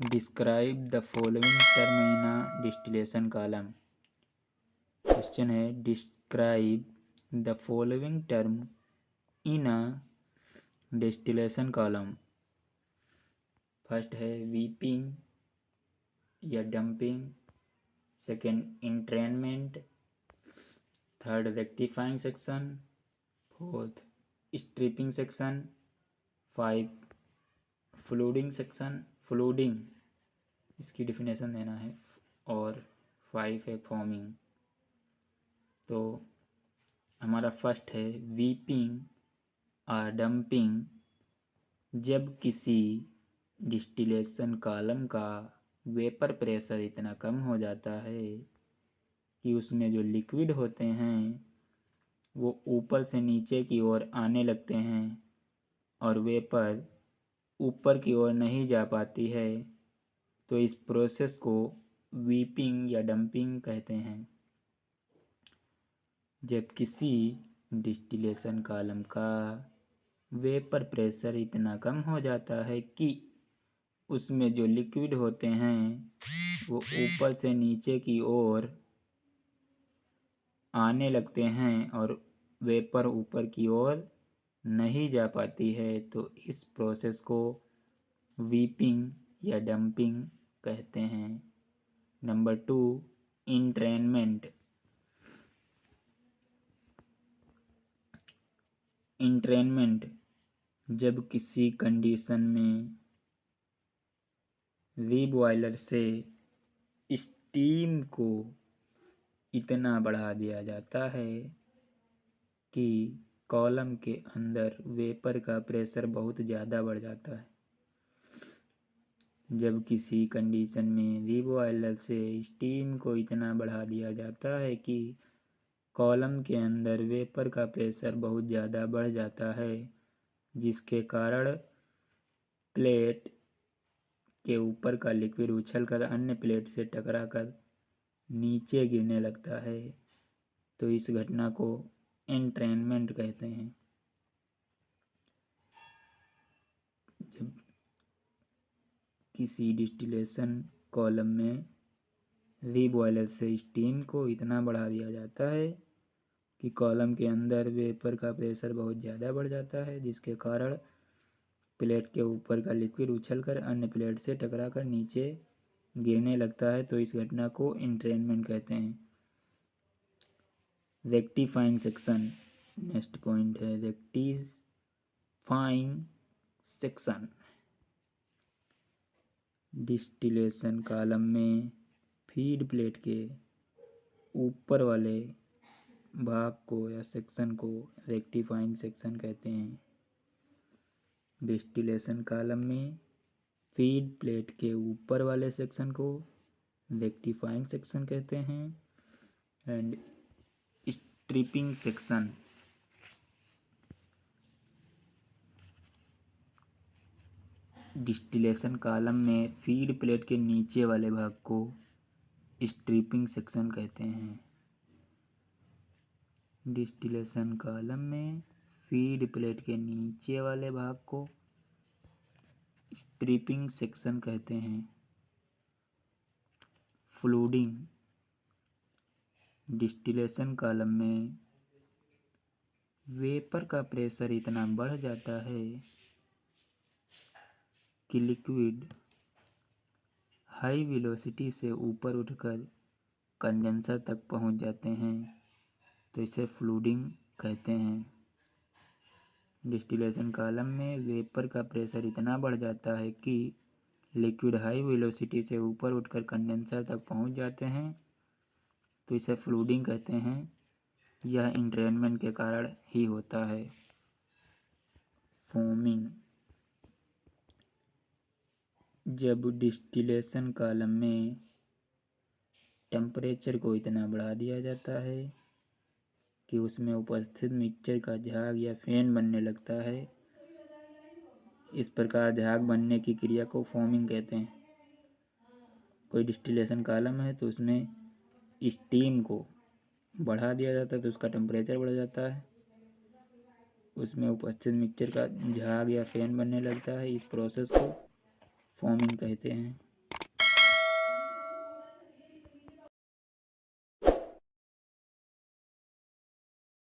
Describe the following term in a distillation column. Question है describe the following term in a distillation column. First है weeping या dumping, second entrainment, third rectifying section, fourth stripping section, five flooding section, flooding इसकी definition देना है, और five है forming. तो हमारा फर्स्ट है वीपिंग और डंपिंग। जब किसी डिस्टिलेशन कॉलम का वेपर प्रेशर इतना कम हो जाता है कि उसमें जो लिक्विड होते हैं वो ऊपर से नीचे की ओर आने लगते हैं और वेपर ऊपर की ओर नहीं जा पाती है, तो इस प्रोसेस को वीपिंग या डंपिंग कहते हैं। जब किसी डिस्टिलेशन कॉलम का वेपर प्रेशर इतना कम हो जाता है कि उसमें जो लिक्विड होते हैं वो ऊपर से नीचे की ओर आने लगते हैं और वेपर ऊपर की ओर नहीं जा पाती है, तो इस प्रोसेस को वीपिंग या डंपिंग कहते हैं। नंबर 2, इंट्रेनमेंट। इंट्रेनमेंट जब किसी कंडीशन में रीबॉयलर से स्टीम को इतना बढ़ा दिया जाता है कि कॉलम के अंदर वेपर का प्रेशर बहुत ज़्यादा बढ़ जाता है। जब किसी कंडीशन में रीबॉयलर से स्टीम को इतना बढ़ा दिया जाता है कि कॉलम के अंदर वेपर का प्रेशर बहुत ज़्यादा बढ़ जाता है, जिसके कारण प्लेट के ऊपर का लिक्विड उछलकर अन्य प्लेट से टकराकर नीचे गिरने लगता है, तो इस घटना को एंट्रेनमेंट कहते हैं। जब किसी डिस्टिलेशन कॉलम में रीबॉयलर से स्टीम को इतना बढ़ा दिया जाता है कि कॉलम के अंदर वेपर का प्रेशर बहुत ज़्यादा बढ़ जाता है, जिसके कारण प्लेट के ऊपर का लिक्विड उछलकर अन्य प्लेट से टकराकर नीचे गिरने लगता है, तो इस घटना को एंट्रेनमेंट कहते हैं। रेक्टिफाइंग सेक्शन नेक्स्ट पॉइंट है। रेक्टिफाइंग सेक्शन डिस्टिलेशन कॉलम में फीड प्लेट के ऊपर वाले भाग को या सेक्शन को रेक्टिफाइंग सेक्शन कहते हैं। डिस्टिलेशन कॉलम में फीड प्लेट के ऊपर वाले सेक्शन को रेक्टिफाइंग सेक्शन कहते हैं। And stripping section distillation column में फीड प्लेट के नीचे वाले भाग को स्ट्रिपिंग सेक्शन कहते हैं। डिस्टिलेशन कॉलम में फीड प्लेट के नीचे वाले भाग को स्ट्रिपिंग सेक्शन कहते हैं। फ्लूडिंग डिस्टिलेशन कॉलम में वेपर का प्रेशर इतना बढ़ जाता है कि लिक्विड हाई वेलोसिटी से ऊपर उठकर कंडेंसर तक पहुंच जाते हैं, तो इसे फ्लूडिंग कहते हैं। डिस्टिलेशन कॉलम में वेपर का प्रेशर इतना बढ़ जाता है कि लिक्विड हाई वेलोसिटी से ऊपर उठकर कंडेंसर तक पहुंच जाते हैं, तो इसे फ्लूडिंग कहते हैं। यह इंट्रेनमेंट के कारण ही होता है। फोमिंग जब डिस्टिलेशन कॉलम में टेम्परेचर को इतना बढ़ा दिया जाता है कि उसमें उपस्थित मिक्सचर का झाग या फेन बनने लगता है, इस प्रकार झाग बनने की क्रिया को फोमिंग कहते हैं। कोई डिस्टिलेशन कॉलम है तो उसमें स्टीम को बढ़ा दिया जाता है तो उसका टेम्परेचर बढ़ जाता है, उसमें उपस्थित मिक्सचर का झाग या फेन बनने लगता है, इस प्रोसेस को फोमिंग कहते हैं।